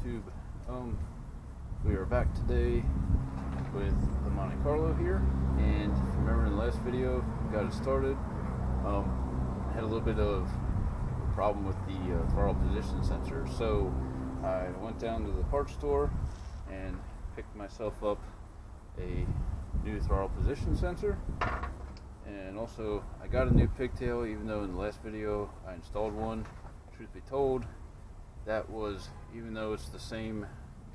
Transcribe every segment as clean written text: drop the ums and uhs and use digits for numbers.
YouTube. We are back today with the Monte Carlo here, and if you remember in the last video, we got it started. Had a little bit of a problem with the throttle position sensor, so I went down to the parts store and picked myself up a new throttle position sensor, and also I got a new pigtail, even though in the last video I installed one. Truth be told, that was, even though it's the same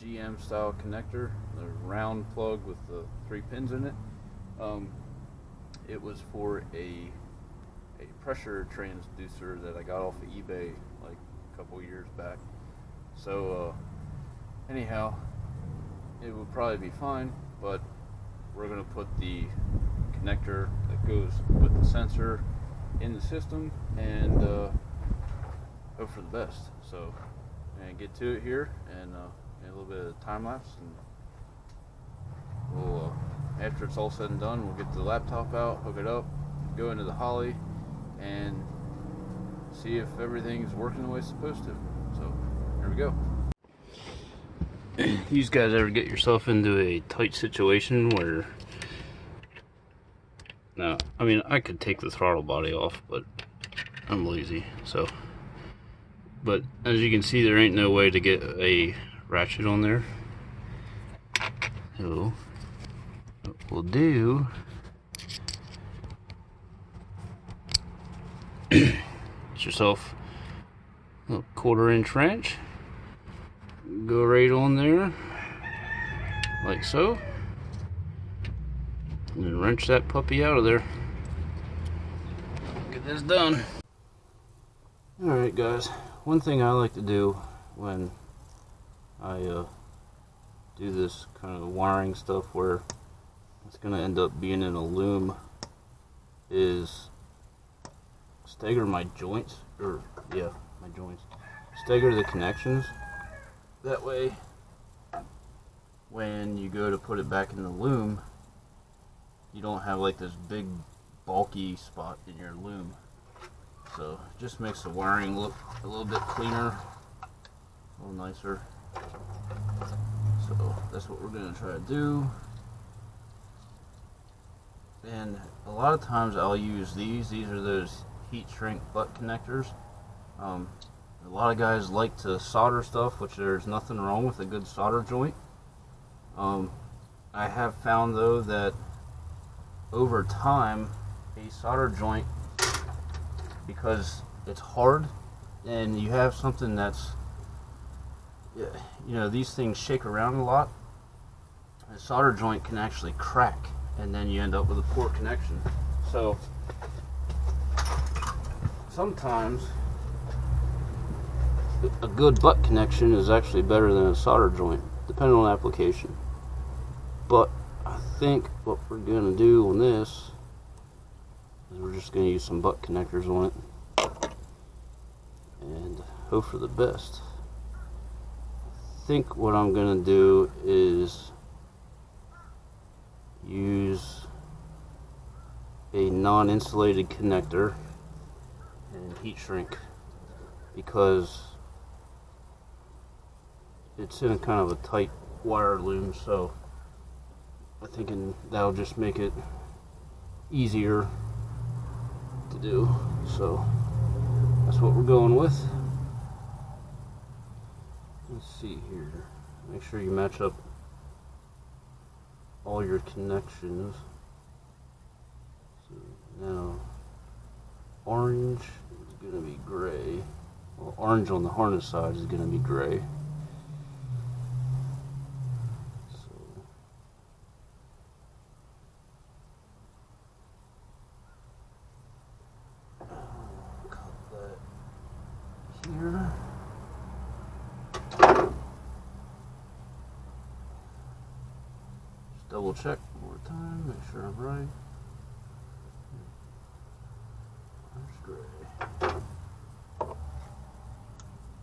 GM style connector, the round plug with the 3 pins in it, it was for a pressure transducer that I got off of eBay like a couple years back. So anyhow, it would probably be fine, but we're going to put the connector that goes with the sensor in the system and hope for the best. So and get to it here, and a little bit of time lapse, and we'll after it's all said and done, we'll get the laptop out, hook it up, go into the holley, and see if everything's working the way it's supposed to. So here we go. You guys ever get yourself into a tight situation where, now, I mean, I could take the throttle body off, but I'm lazy, so. But as you can see, there ain't no way to get a ratchet on there. So what we'll do, get yourself a little 1/4-inch wrench, go right on there like so, and then wrench that puppy out of there. Get this done. Alright guys, one thing I like to do when I do this kind of wiring stuff where it's going to end up being in a loom is stagger my joints, or yeah, my joints. Stagger the connections. That way, when you go to put it back in the loom, you don't have like this big bulky spot in your loom. So it just makes the wiring look a little bit cleaner, a little nicer. So that's what we're going to try to do. And a lot of times I'll use these. These are those heat shrink butt connectors. A lot of guys like to solder stuff, which there's nothing wrong with a good solder joint. I have found though that over time a solder joint, because it's hard and you have something that's, you know, these things shake around a lot, a solder joint can actually crack, and then you end up with a poor connection. So sometimes a good butt connection is actually better than a solder joint, depending on application. But I think what we're going to do on this is we're just going to use some butt connectors on it and hope for the best. I think what I'm going to do is use a non-insulated connector and heat shrink, because it's in a kind of a tight wire loom, so I'm thinking that'll just make it easier to do. So that's what we're going with. Let's see here, make sure you match up all your connections. So now orange is going to be gray. Well, orange on the harness side is going to be gray. Here. Just double check one more time, make sure I'm right. Orange gray.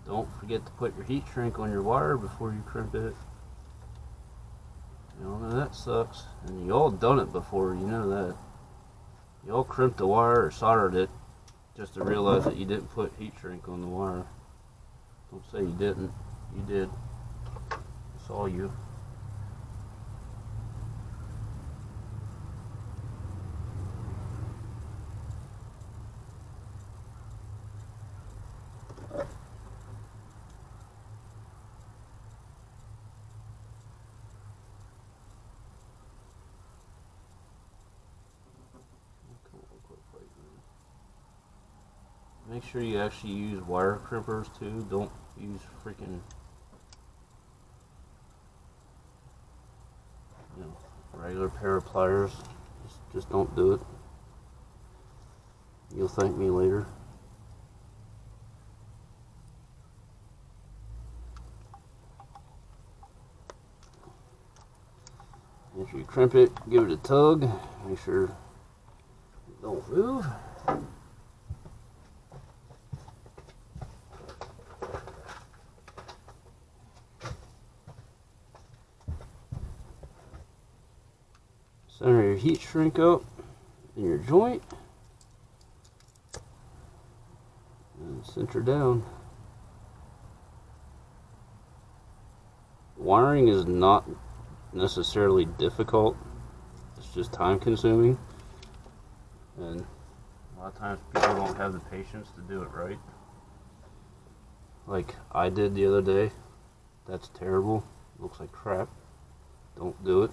Don't forget to put your heat shrink on your wire before you crimp it. You know that sucks, and you all done it before, you know that. You all crimped the wire or soldered it just to realize that you didn't put heat shrink on the wire. Don't say you didn't. You did. Saw you. Make sure you actually use wire crimpers too. Don't use freaking, regular pair of pliers. Just don't do it. You'll thank me later. After you crimp it, give it a tug. Make sure it don't move. Center your heat shrink up in your joint and center down. Wiring is not necessarily difficult, it's just time consuming, and a lot of times people don't have the patience to do it right, like I did the other day. That's terrible. Looks like crap. Don't do it.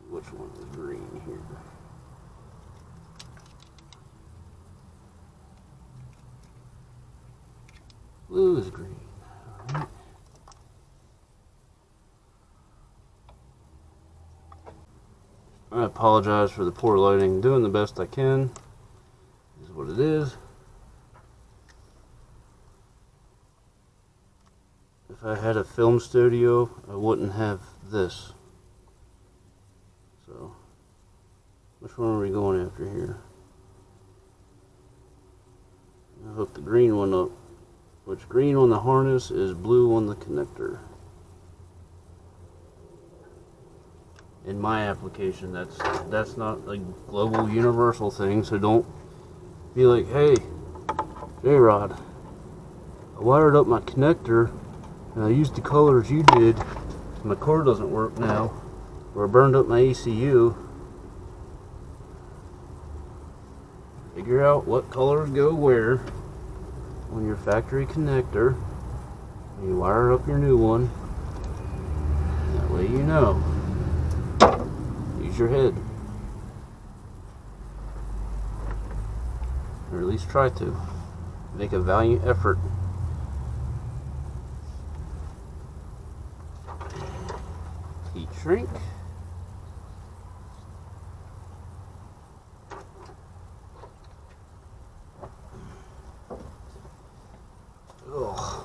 Which one is green here? Blue is green. All right. I apologize for the poor lighting. Doing the best I can is what it is. If I had a film studio, I wouldn't have this. So, which one are we going after here? I hook the green one up. Which green on the harness is blue on the connector. In my application, that's not a global universal thing, so don't be like, hey, J-Rod, I wired up my connector and I used the colors you did. My car doesn't work now. Or I burned up my ECU. Figure out what colors go where on your factory connector. And you wire up your new one. That way you know. Use your head. Or at least try to. Make a valiant effort. Heat shrink. Ugh.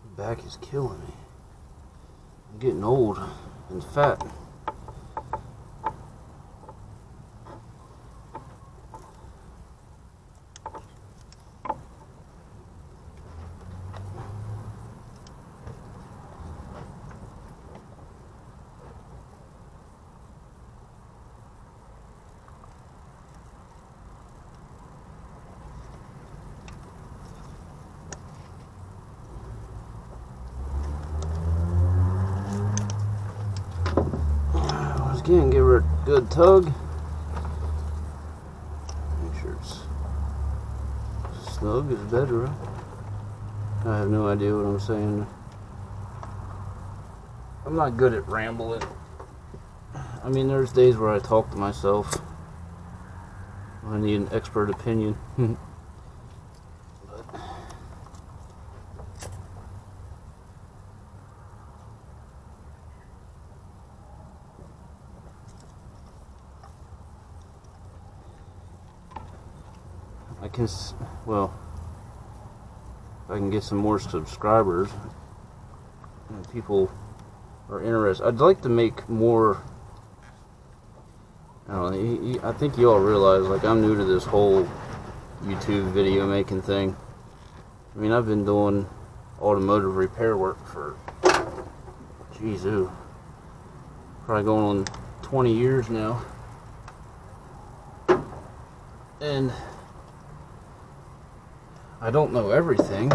My back is killing me. I'm getting old and fat. Again, give her a good tug. Make sure it's snug is better. I have no idea what I'm saying. I'm not good at rambling. I mean, there's days where I talk to myself. I need an expert opinion. Well, if I can get some more subscribers and people are interested, I'd like to make more. I don't know, I think you all realize, like, I'm new to this whole YouTube video making thing. I mean, I've been doing automotive repair work for, geez, probably going on 20 years now. And I don't know everything,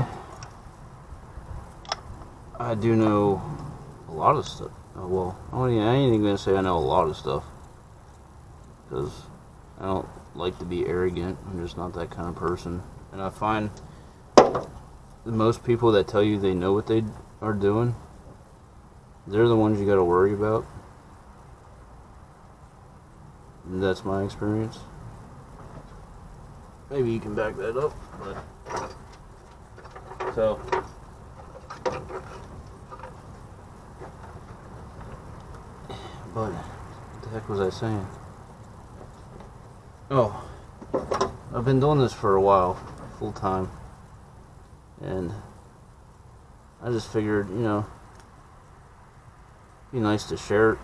I do know a lot of stuff. Well, I ain't even gonna say I know a lot of stuff, because I don't like to be arrogant. I'm just not that kind of person. And I find most people that tell you they know what they are doing, they're the ones you gotta worry about. And that's my experience. Maybe you can back that up, but so but what the heck was I saying? Oh, I've been doing this for a while, full time, and I just figured, you know, it'd be nice to share it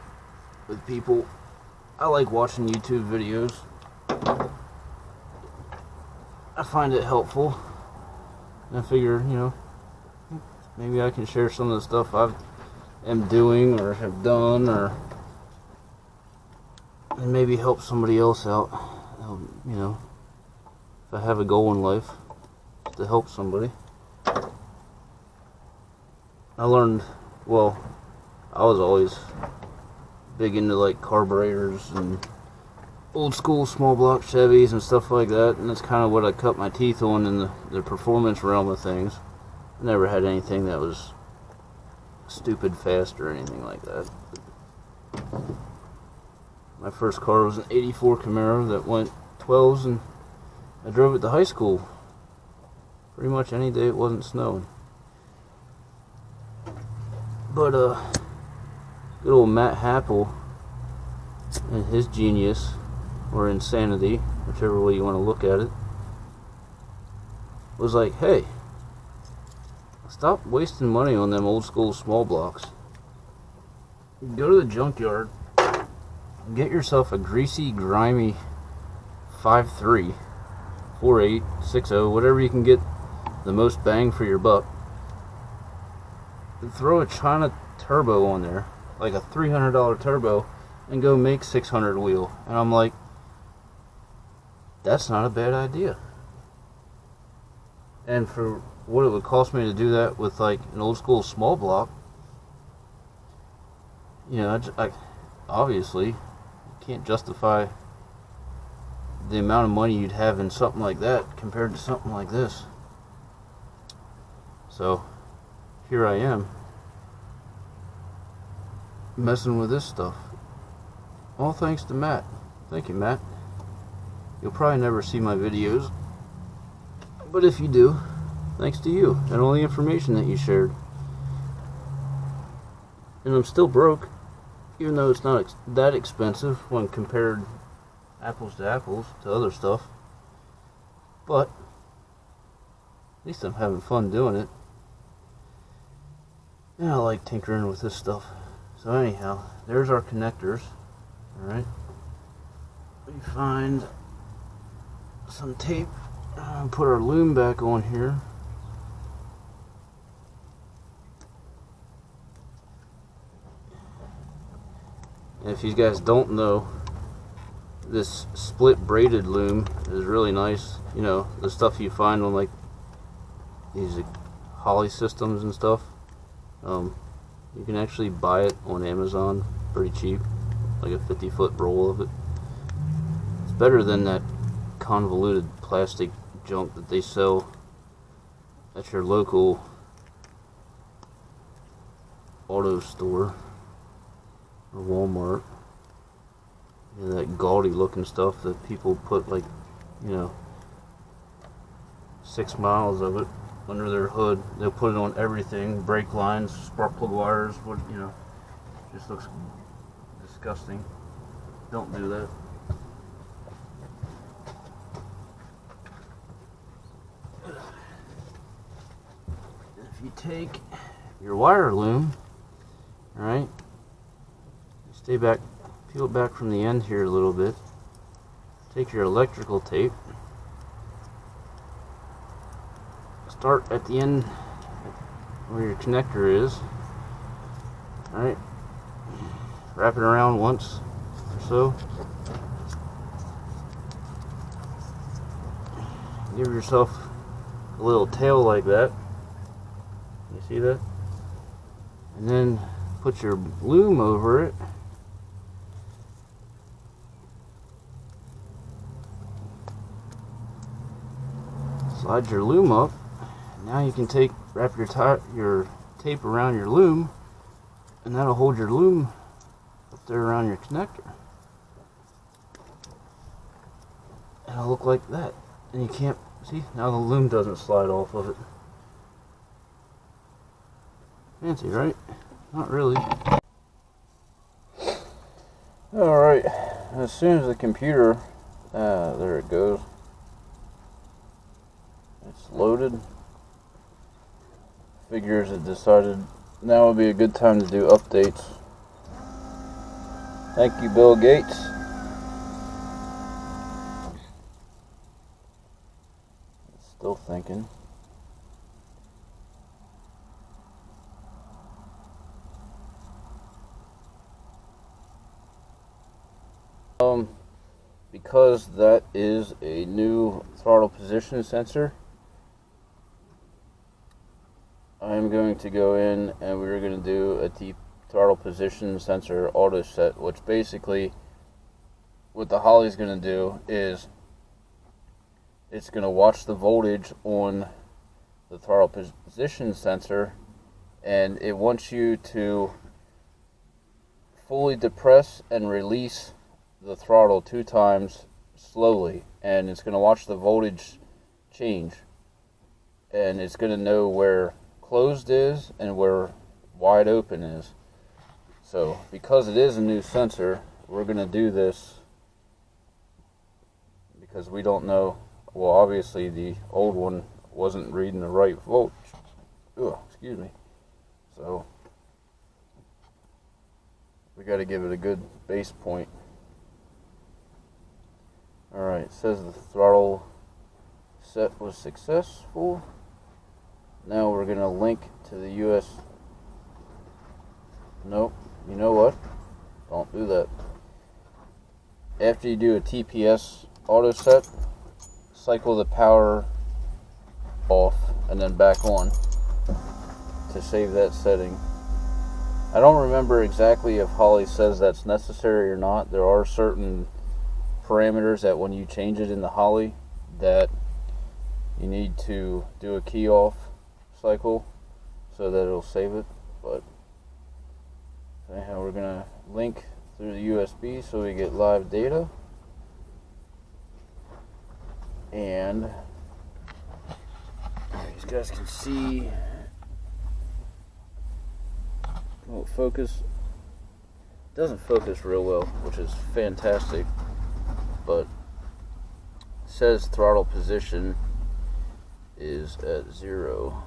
with people. I like watching YouTube videos. I find it helpful. And I figure, you know, maybe I can share some of the stuff I am doing or have done, and maybe help somebody else out. You know, if I have a goal in life, to help somebody. I learned, well, I was always big into like carburetors and old school small block Chevys and stuff like that, and that's kind of what I cut my teeth on in the performance realm of things. I never had anything that was stupid fast or anything like that. My first car was an '84 Camaro that went 12s, and I drove it to high school pretty much any day it wasn't snowing. But good old Matt Happel and his genius, or insanity, whichever way you want to look at it, was like, hey, stop wasting money on them old school small blocks. Go to the junkyard and get yourself a greasy, grimy 5.3, 4.8, 6.0, whatever you can get the most bang for your buck. And throw a China turbo on there, like a $300 turbo, and go make 600 wheel. And I'm like, that's not a bad idea. And for what it would cost me to do that with like an old school small block, you know, I obviously can't justify the amount of money you'd have in something like that compared to something like this. So here I am, messing with this stuff, all thanks to Matt. Thank you, Matt. You'll probably never see my videos, but if you do, thanks to you and all the information that you shared. And I'm still broke, even though it's not that expensive when compared apples to apples to other stuff. But at least I'm having fun doing it. And I like tinkering with this stuff. So anyhow, there's our connectors. Alright. We find some tape and put our loom back on here. And if you guys don't know, this split braided loom is really nice. You know, the stuff you find on like these holley systems and stuff. You can actually buy it on Amazon pretty cheap, like a 50-foot roll of it. It's better than that convoluted plastic junk that they sell at your local auto store or Walmart. You know, that gaudy looking stuff that people put like, you know, 6 miles of it under their hood. They'll put it on everything, brake lines, spark plug wires, what, you know, just looks disgusting. Don't do that. If you take your wire loom, alright, stay back, peel it back from the end here a little bit, take your electrical tape, start at the end where your connector is, alright, wrap it around once or so, give yourself a little tail like that. You see that? and then put your loom over it. Slide your loom up. Now you can wrap your tape around your loom, and that'll hold your loom up there around your connector. And it'll look like that. And you can't see, now the loom doesn't slide off of it. Fancy, right? Not really. Alright, as soon as the computer, there it goes. It's loaded. Figures it decided now would be a good time to do updates. Thank you, Bill Gates. It's still thinking. Because that is a new throttle position sensor, I'm going to go in and we're going to do a throttle position sensor auto set, which basically what the holley is going to do is it's going to watch the voltage on the throttle position sensor, and it wants you to fully depress and release the throttle 2 times slowly, and it's going to watch the voltage change, and it's going to know where closed is and where wide open is. So because it is a new sensor, we're going to do this because we don't know. Well, obviously the old one wasn't reading the right voltage. Oh, excuse me. So we got to give it a good base point. Alright, it says the throttle set was successful. Now we're going to link to the US. Nope, you know what? Don't do that. After you do a TPS auto set, cycle the power off and then back on to save that setting. I don't remember exactly if holley says that's necessary or not. There are certain parameters that when you change it in the holley that you need to do a key off cycle so that it'll save it. But anyhow, we're gonna link through the USB so we get live data, and these guys can see. Won't focus. It doesn't focus real well, which is fantastic, but it says throttle position is at 0.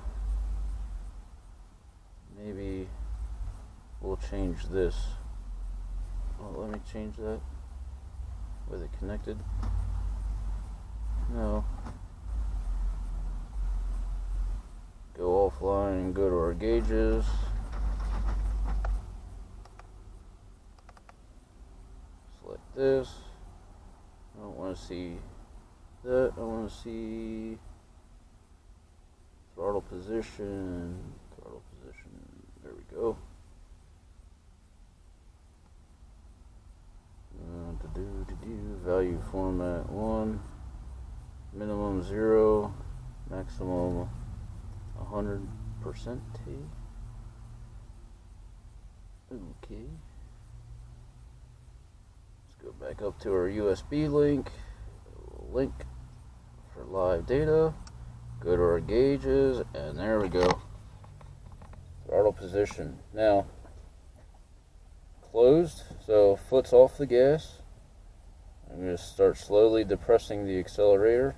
Maybe we'll change this. Oh, let me change that. With it connected? No. Go offline and go to our gauges. Select this. I don't want to see that. I want to see throttle position. Throttle position. There we go. Value format 1, minimum 0, maximum 100%. Okay. Let's go back up to our USB link. Link for live data. Go to our gauges, and there we go. Throttle position. Now, closed, so foot's off the gas. I'm going to start slowly depressing the accelerator.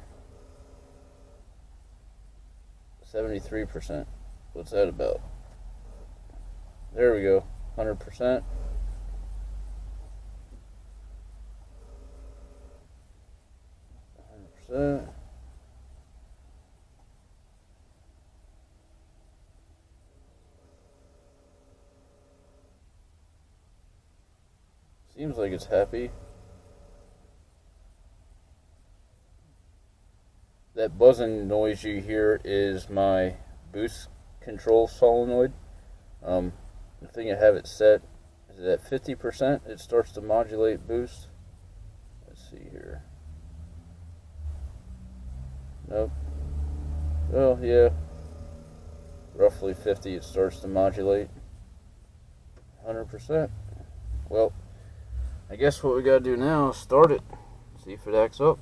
73%. What's that about? There we go. 100%. 100%. Seems like it's happy. That buzzing noise you hear is my boost control solenoid. I think I have it set. Is it at 50%? It starts to modulate boost. Let's see here. Nope. Well, yeah. Roughly 50 it starts to modulate. 100%. Well, I guess what we gotta do now is start it. See if it acts up.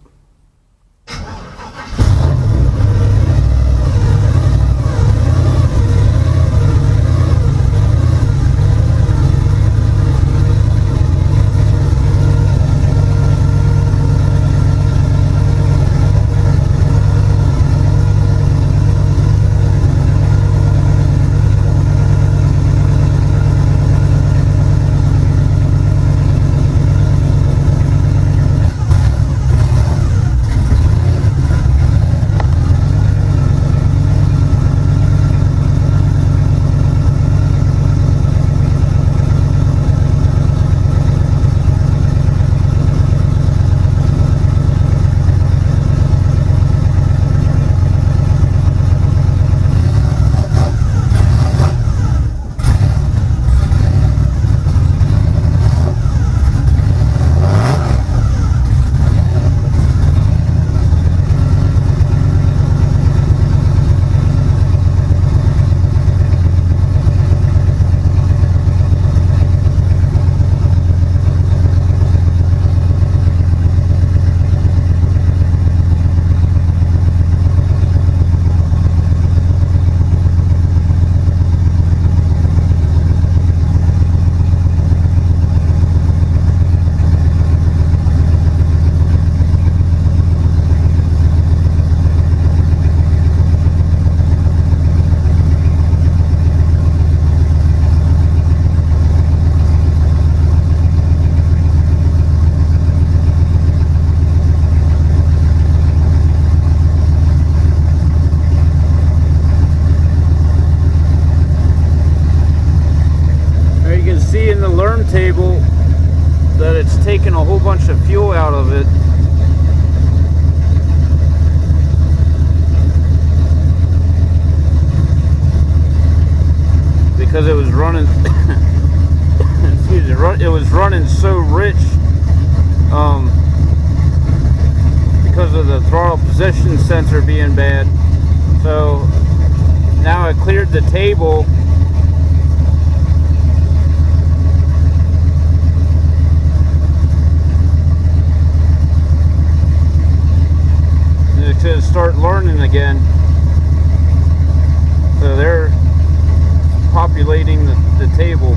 Table that it's taken a whole bunch of fuel out of it. Because it was running excuse me, it was running so rich because of the throttle position sensor being bad. So now I cleared the table. To start learning again. So they're populating the table.